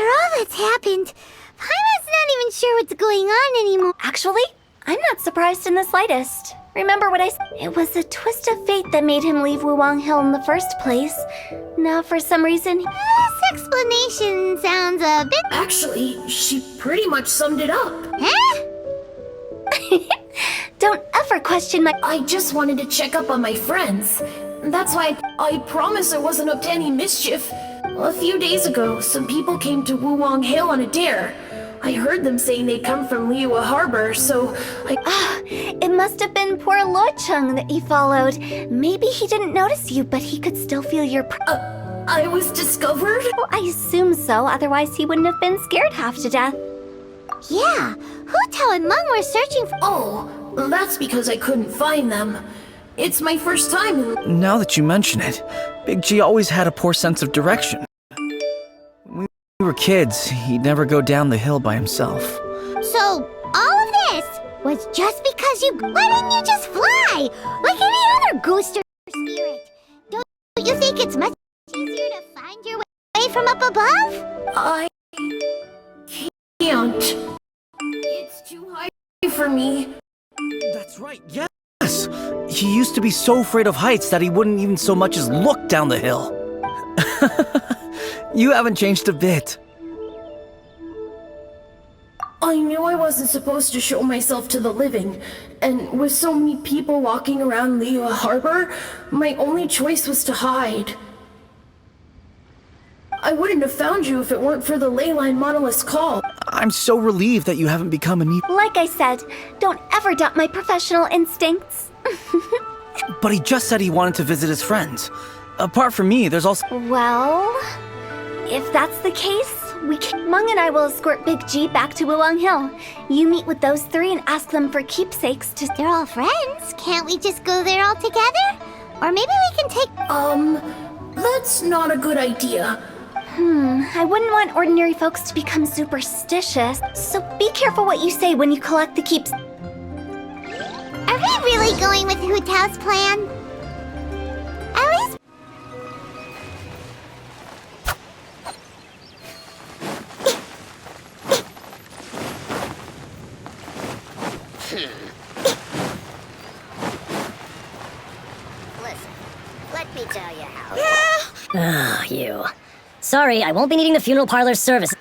all that's happened, Paimon's not even sure what's going on anymore. Actually, I'm not surprised in the slightest. Remember what I said? It was a twist of fate that made him leave Wuwang Hill in the first place. Now, for some reason... This explanation sounds a bit... Actually, she pretty much summed it up. Huh? Don't ever question my... I just wanted to check up on my friends. That's why I promise I wasn't up to any mischief. A few days ago, some people came to Wuwang Hill on a dare. I heard them saying they'd come from Liyue Harbor, so It must have been poor Luocheng that he followed. Maybe he didn't notice you, but he could still feel your I was discovered? Well, I assume so, otherwise he wouldn't have been scared half to death. Yeah, Hu Tao and Meng were searching for... Oh, that's because I couldn't find them. It's my first time. Now that you mention it, Big G always had a poor sense of direction. When we were kids, he'd never go down the hill by himself. So, all of this was just because you... Why didn't you just fly? Like any other ghost or spirit? Don't you think it's much easier to find your way from up above? I can't. It's too high for me. That's right, yes! He used to be so afraid of heights that he wouldn't even so much as look down the hill. You haven't changed a bit. I knew I wasn't supposed to show myself to the living, and with so many people walking around Liyue Harbor, my only choice was to hide. I wouldn't have found you if it weren't for the Leyline Monolith's call. I'm so relieved that you haven't become an evil. Like I said, don't ever doubt my professional instincts. But he just said he wanted to visit his friends. Apart from me, there's also... Well, if that's the case, Meng and I will escort Big G back to Wuwang Hill. You meet with those three and ask them for keepsakes to... They're all friends. Can't we just go there all together? Or maybe we can take... That's not a good idea. I wouldn't want ordinary folks to become superstitious, so be careful what you say when you collect the keeps. Are we really going with Hu Tao's plan? At least... Listen, let me tell you how... Ah, you. Sorry, I won't be needing the funeral parlor's service.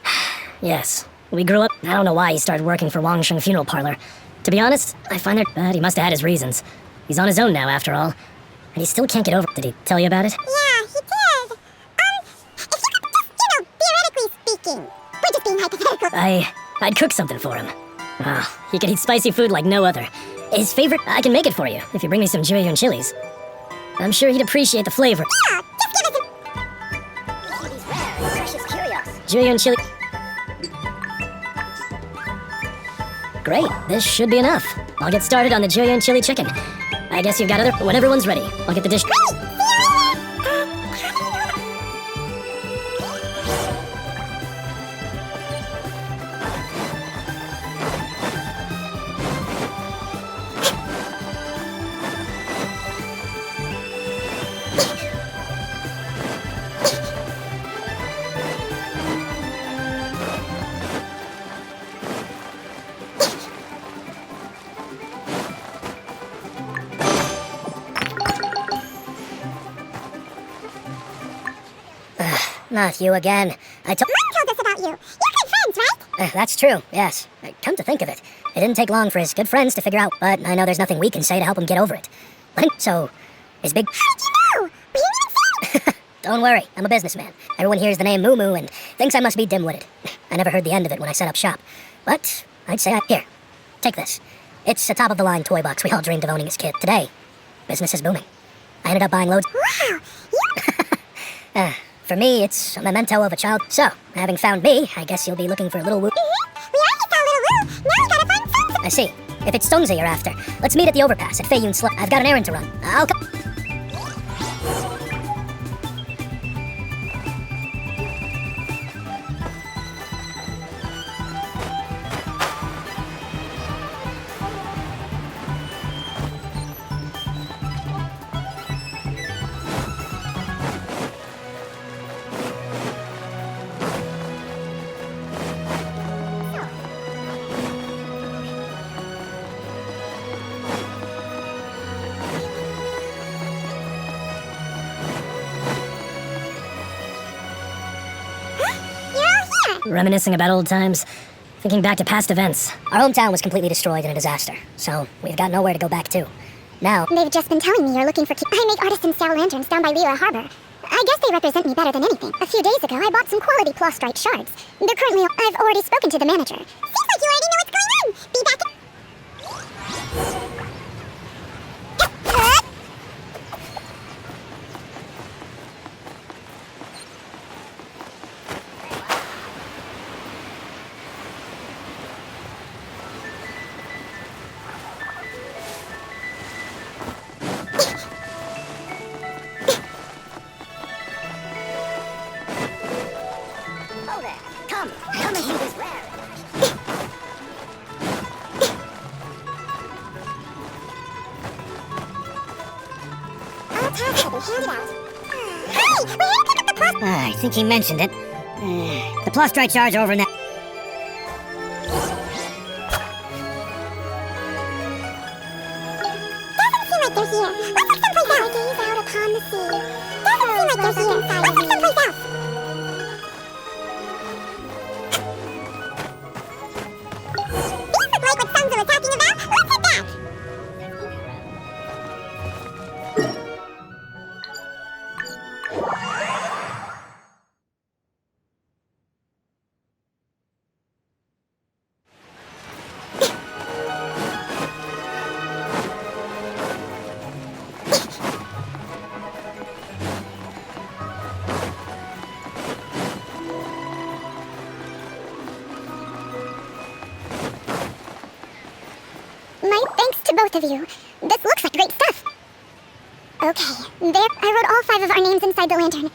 Yes, we grew up... I don't know why he started working for Wangsheng Funeral Parlor. To be honest, I find that... But he must have had his reasons. He's on his own now, after all. And he still can't get over... Did he tell you about it? Yeah, he did. If you could just, theoretically speaking. We're just being hypothetical. I'd cook something for him. Ah, he could eat spicy food like no other. His favorite... I can make it for you, if you bring me some Jueyun chilies. I'm sure he'd appreciate the flavor. Yeah, just give us a... Precious curios. Jueyun chili... Great, this should be enough. I'll get started on the Jueyun chili chicken. I guess you've got other... When everyone's ready, I'll get the dish... Not you again. Mom told us about you. You're good friends, right? That's true, yes. Come to think of it, it didn't take long for his good friends to figure out, but I know there's nothing we can say to help him get over it. So, his big... How did you know? Were you even famous? Don't worry, I'm a businessman. Everyone hears the name Moo Moo and thinks I must be dim-witted. I never heard the end of it when I set up shop. But, I'd say Here, take this. It's a top-of-the-line toy box we all dreamed of owning as kids. Today, business is booming. I ended up buying loads... Wow, you... For me, it's a memento of a child. So, having found me, I guess you'll be looking for a little Woo. We already found little Woo. Now we gotta find Sungza. I see. If it's Sungza you're after, let's meet at the overpass at Feiyun Slut. I've got an errand to run. I'll come... reminiscing about old times, thinking back to past events. Our hometown was completely destroyed in a disaster, so we've got nowhere to go back to. Now, They've just been telling me you're looking for I make artisan style lanterns down by Lila Harbor. I guess they represent me better than anything. A few days ago, I bought some quality plastrite shards. They're currently... I've already spoken to the manager. Seems like you already know what's going on. Be back in... Oh there. Come and see this rare. All tasks have been handed out. Hey! We're here to pick up the plas... I think he mentioned it. The plastrite shards are over now. Doesn't seem like they're here. Let's look someplace else. Gaze out upon the sea. Doesn't seem like they're here. Let's look someplace else. These look like what Sungza was talking about. Let's head back. My thanks to both of you. This looks like great stuff. Okay, there. I wrote all 5 of our names inside the lantern.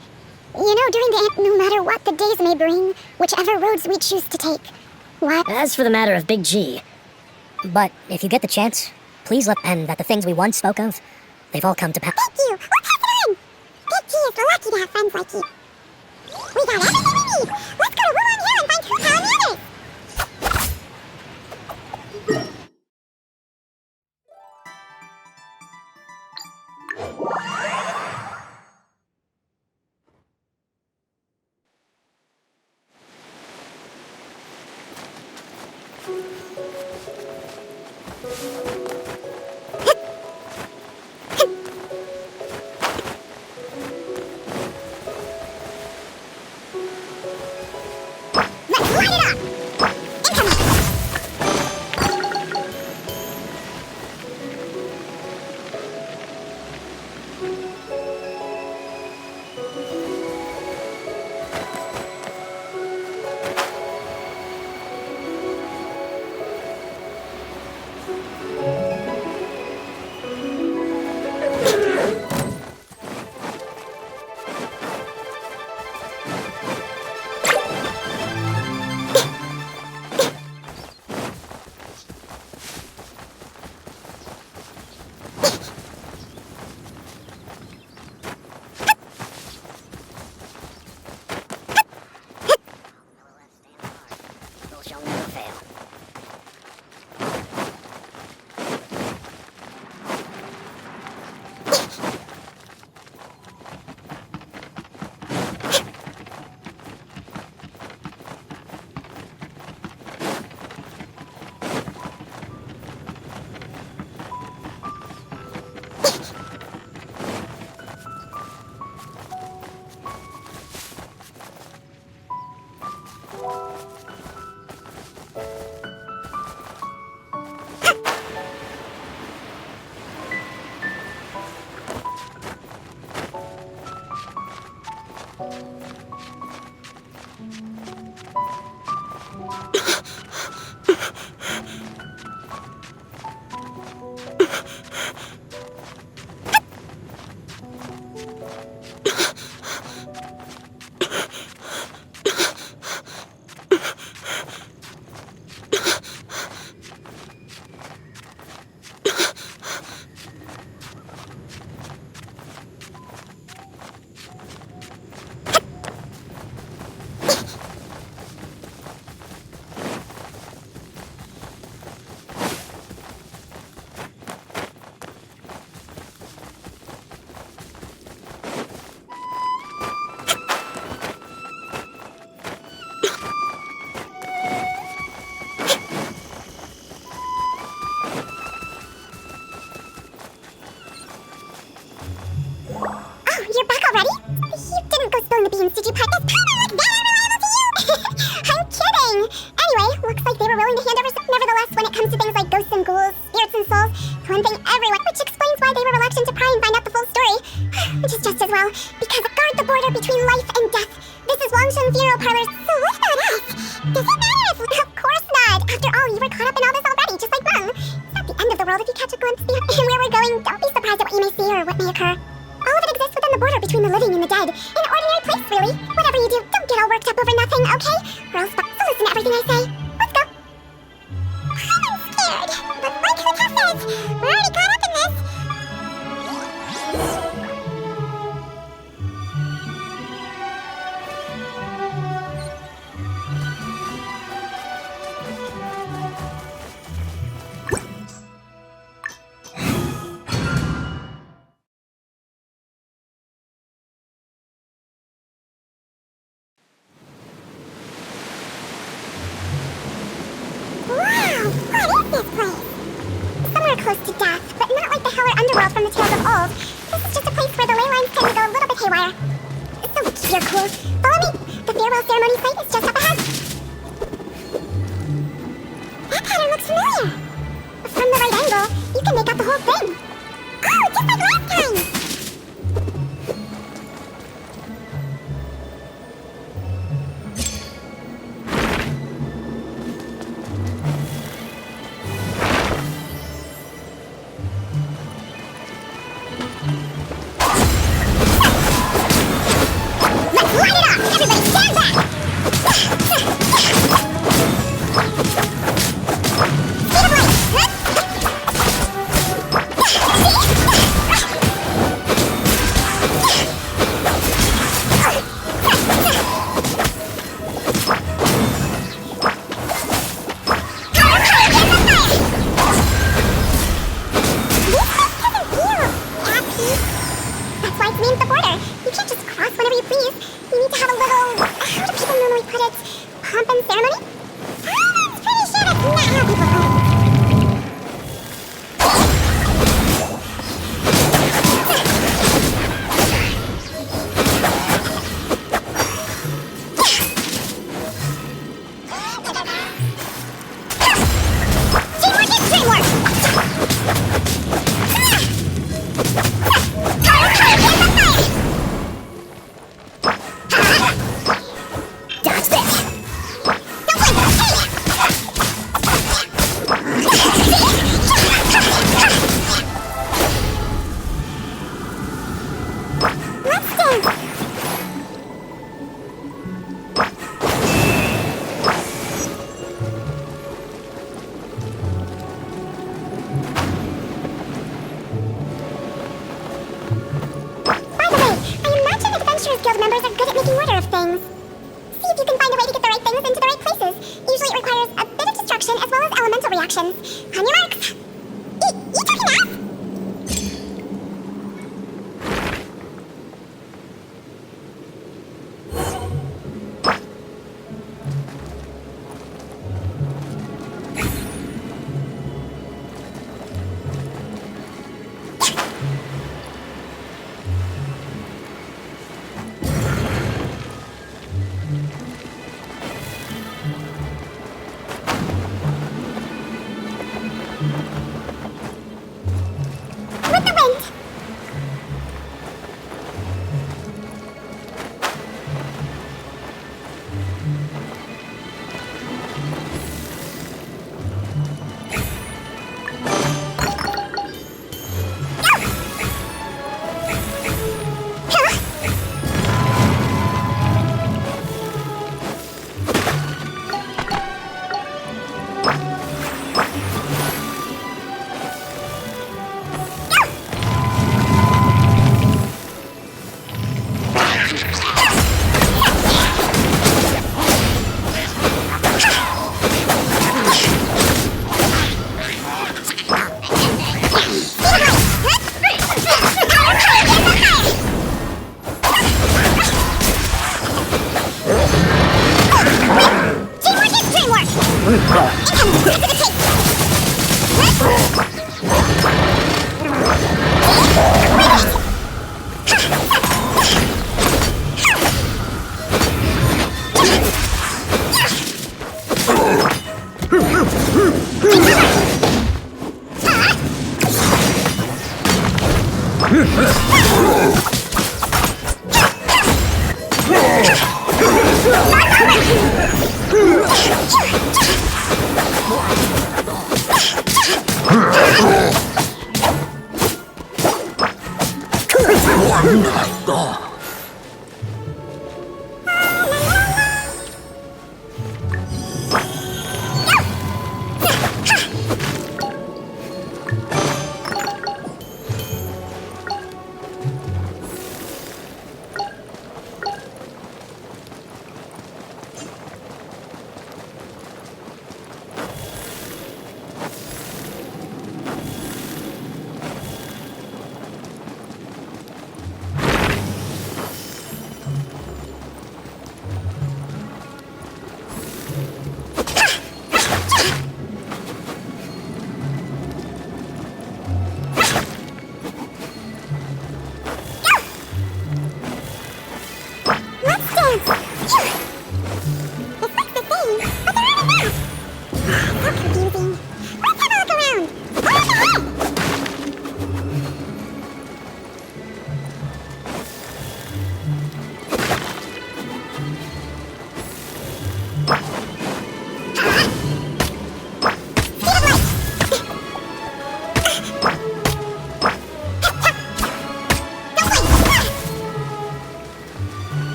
You know, during the no matter what the days may bring, whichever roads we choose to take. What? As for the matter of Big G, but if you get the chance, please let and that the things we once spoke of, they've all come to pass. Thank you. We'll pass it on. Big G is lucky to have friends like you. We got everything we need. Let's go to Wulong Hill and find Hu Tao and the others. Let's light it up! Incoming! instructions did you put? That's kind of like that unreliable to you. I'm kidding. Anyway, looks like they were willing to hand over some. Nevertheless, when it comes to things like ghosts and ghouls, spirits and souls, one thing everyone, which explains why they were reluctant to pry and find out the full story. Which is just as well, because guard the border between life and death. This is Wangshan Funeral Parlors, so what about us? Does it matter if... Of course not. After all, you were caught up in all this already, just like Mom. It's not the end of the world if you catch a glimpse behind where we're going. Don't be surprised at what you may see or what may occur. All of it exists within the border between the living and the dead. An ordinary place, really. Whatever you do, don't get all worked up over nothing, okay? Or else, so listen to everything I say. Let's go. I'm scared, but like who says, we're already caught up in this. Close to death, but not like the hell or underworld from the tales of old. This is just a place where the ley lines tend to go a little bit haywire. So you're cool. Follow me. The farewell ceremony site is just up ahead. That pattern looks familiar. From the right angle, you can make out the whole thing. Oh, just like last time!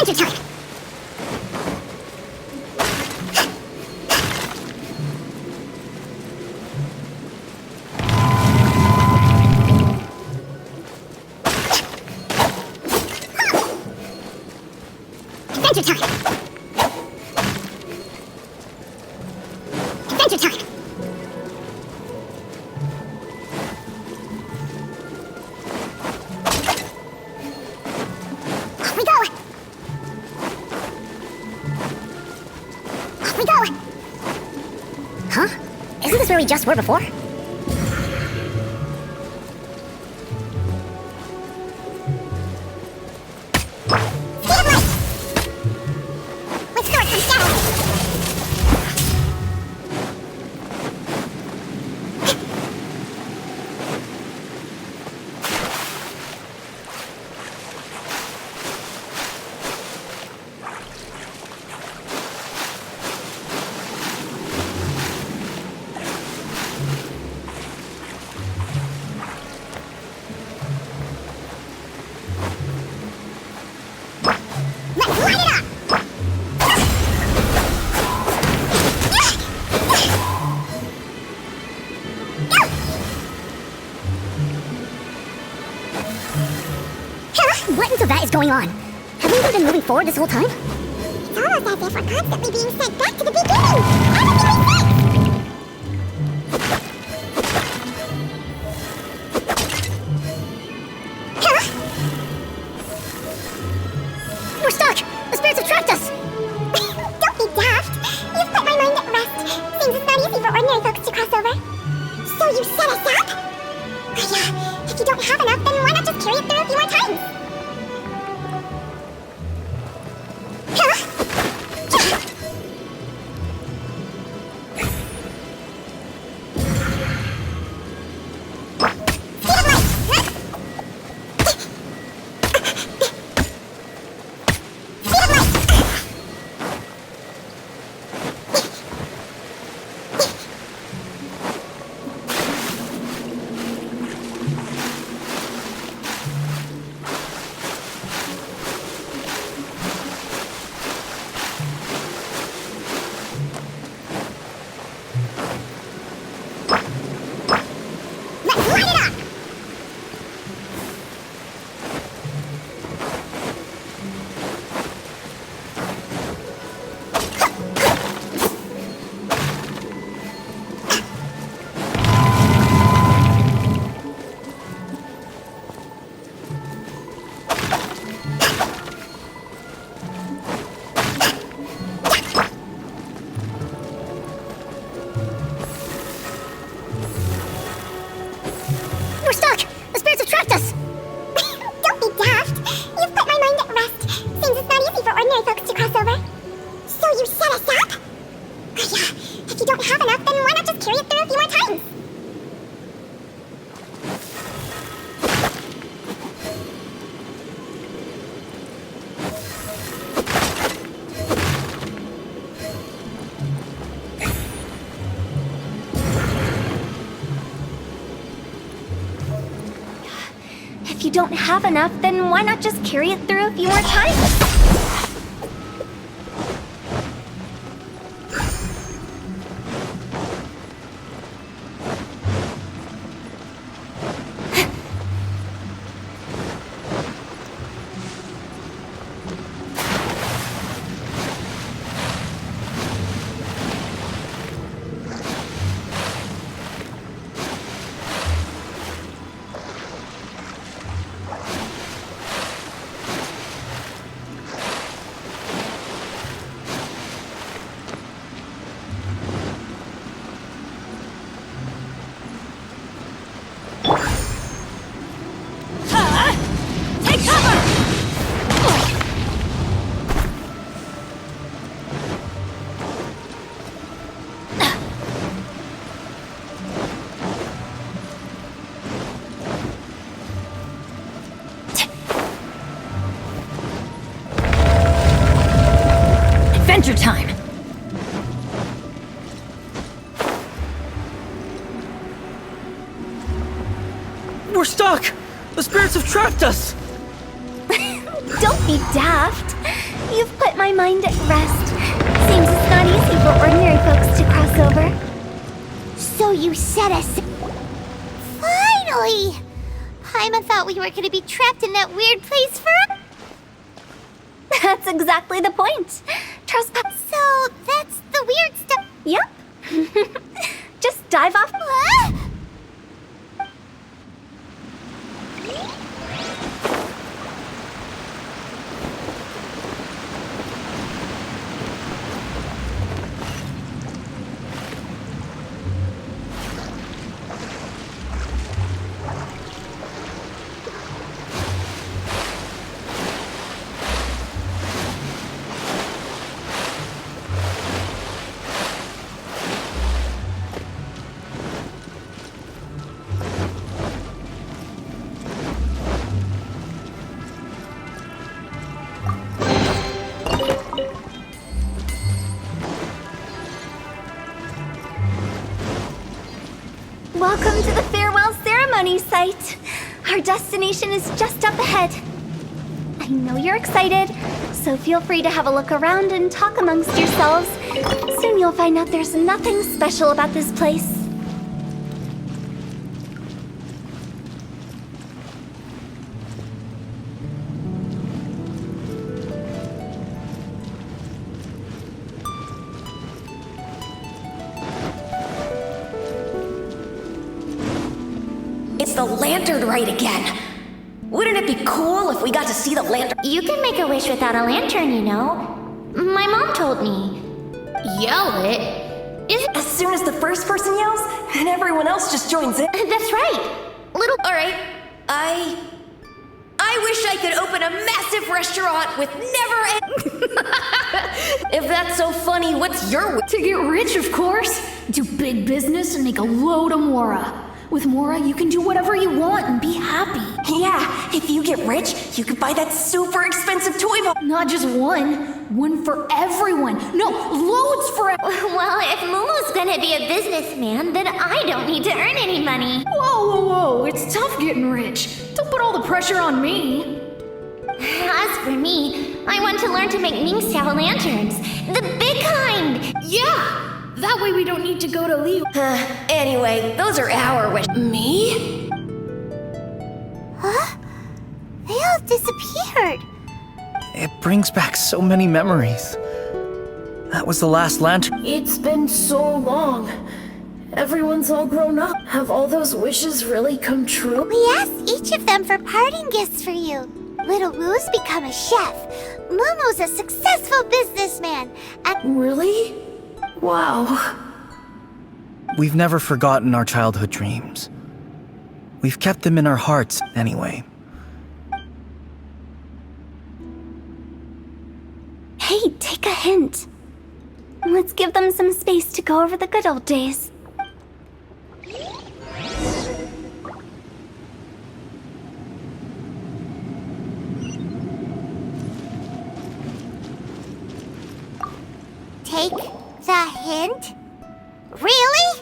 Adventure time! Adventure time! Adventure time! Off we go! Off we go! Huh? Isn't this where we just were before? Let's light it up! What into that is going on? Have we even been moving forward this whole time? It's almost as if we're constantly being sent back to the beginning! Everything we said! We're stuck! The spirits have trapped us! Don't be daft! You've put my mind at rest. Seems it's not easy for ordinary folks to cross over. So you set us up? Yeah, if you don't have enough, then why not just carry it through a few more times? you don't have enough, then why not just carry it through a few more times? Adventure time! We're stuck! The spirits have trapped us! Don't be daft. You've put my mind at rest. Seems it's not easy for ordinary folks to cross over. So you set us... Finally! Paimon thought we were gonna be trapped in that weird place forever. That's exactly the point. Trespass. So that's the weird stuff. Yep. Just dive off. Welcome to the farewell ceremony site. Our destination is just up ahead. I know you're excited, so feel free to have a look around and talk amongst yourselves. Soon you'll find out there's nothing special about this place. It's the lantern rite again. Wouldn't it be cool if we got to see the lantern? You can make a wish without a lantern, you know. My mom told me. Yell it? As soon as the first person yells, and everyone else just joins in. That's right. Little... Alright, I wish I could open a massive restaurant with never end. If that's so funny, what's your wish? To get rich, of course. Do big business and make a load of Mora. With Mora, you can do whatever you want and be happy. Yeah, if you get rich, you could buy that super expensive toy box. Not just one. One for everyone. No, loads for Well, if Momo's gonna be a businessman, then I don't need to earn any money. Whoa. It's tough getting rich. Don't put all the pressure on me. As for me, I want to learn to make Ming-Xiao lanterns. The big kind! Yeah. That way we don't need to go to Lee. Anyway, those are our wishes. Me? Huh? They all disappeared. It brings back so many memories. That was the last lantern. It's been so long. Everyone's all grown up. Have all those wishes really come true? We asked each of them for parting gifts for you. Little Wu's become a chef. Momo's a successful businessman. And Really? Wow. We've never forgotten our childhood dreams. We've kept them in our hearts, anyway. Hey, take a hint. Let's give them some space to go over the good old days. take the hint? Really?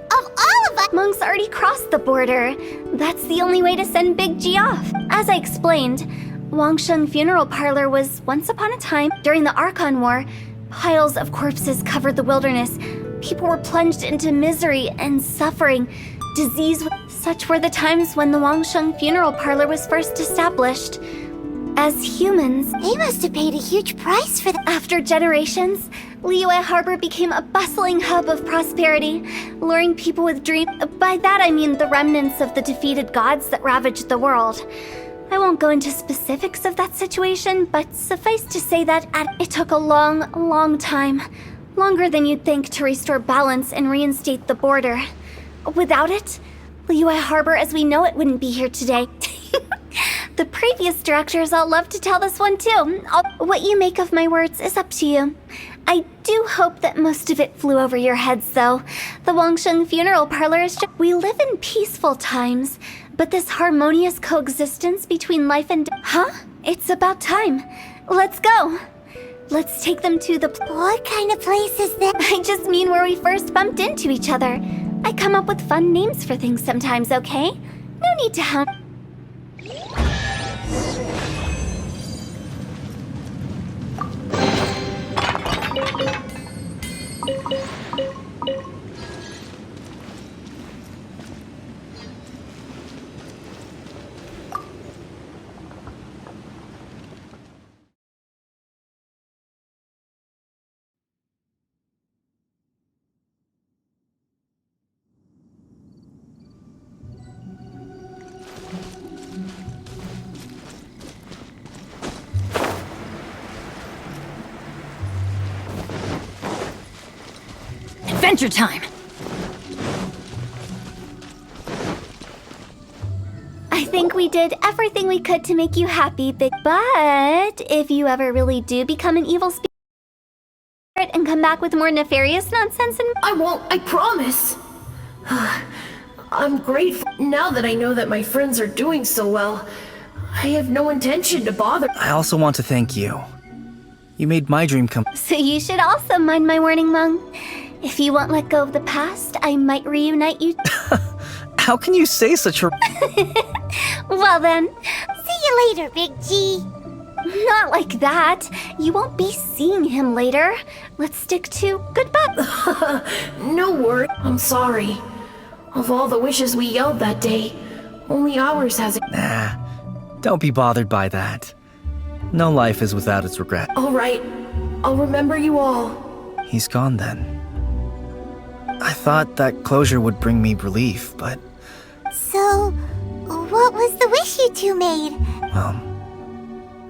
Of all of us? Amongst already crossed the border. That's the only way to send Big G off. As I explained, Wangsheng Funeral Parlor was once upon a time, during the Archon War, piles of corpses covered the wilderness. People were plunged into misery and suffering. Disease. Such were the times when the Wangsheng Funeral Parlor was first established. As humans, They must have paid a huge price for that. after generations, Liyue Harbor became a bustling hub of prosperity, luring people with dreams. By that I mean the remnants of the defeated gods that ravaged the world. I won't go into specifics of that situation, but suffice to say that it took a long, long time. Longer than you'd think to restore balance and reinstate the border. Without it, Liyue Harbor as we know it wouldn't be here today. The previous directors all love to tell this one too. What you make of my words is up to you. I do hope that most of it flew over your heads though. The Wangsheng Funeral Parlor is just... We live in peaceful times, but this harmonious coexistence between life and death... Huh? It's about time. Let's go. Let's take them to the... What kind of place is that? I just mean where we first bumped into each other. I come up with fun names for things sometimes, okay? No need to hound... Adventure time! I think we did everything we could to make you happy, but if you ever really do become an evil spirit and come back with more nefarious nonsense and... I won't, I promise. I'm grateful now that I know that my friends are doing so well. I have no intention to bother. I also want to thank you. You made my dream come. So you should also mind my warning, Mung. If you won't let go of the past, I might reunite you. How can you say such a... Well then, See you later, Big G. not like that. You won't be seeing him later. Let's stick to goodbye. No worry, I'm sorry. Of all the wishes we yelled that day, only ours has it. Nah, don't be bothered by that. No life is without its regret. All right, I'll remember you all. He's gone then. I thought that closure would bring me relief, but, So, what was the wish you two made? well,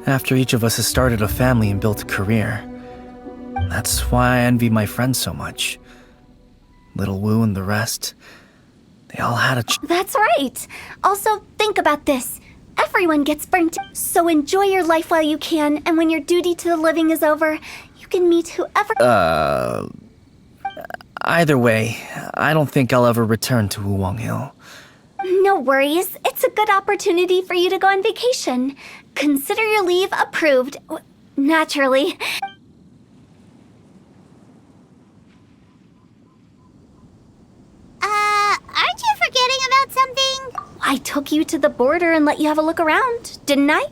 after each of us has started a family and built a career, that's why I envy my friends so much. Little Wu and the rest, they all had a That's right. Also, think about this. Everyone gets burnt, so enjoy your life while you can, and when your duty to the living is over, you can meet whoever... Either way, I don't think I'll ever return to Wuwang Hill. No worries. It's a good opportunity for you to go on vacation. Consider your leave approved. Naturally. Aren't you forgetting about something? I took you to the border and let you have a look around, didn't I?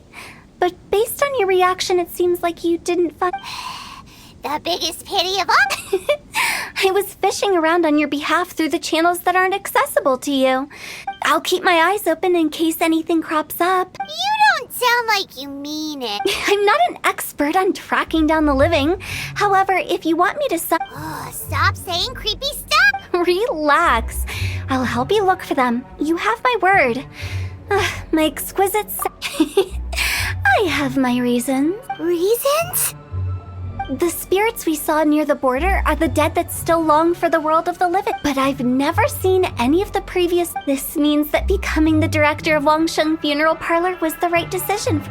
But based on your reaction, it seems like you didn't The biggest pity of all. I was fishing around on your behalf through the channels that aren't accessible to you. I'll keep my eyes open in case anything crops up. You don't sound like you mean it. I'm not an expert on tracking down the living. However, if you want me to Oh, stop saying creepy stuff. relax. I'll help you look for them. You have my word. My exquisite I have my reasons. Reasons? The spirits we saw near the border are the dead that still long for the world of the living. But I've never seen any of the previous... This means that becoming the director of Wangsheng Funeral Parlor was the right decision.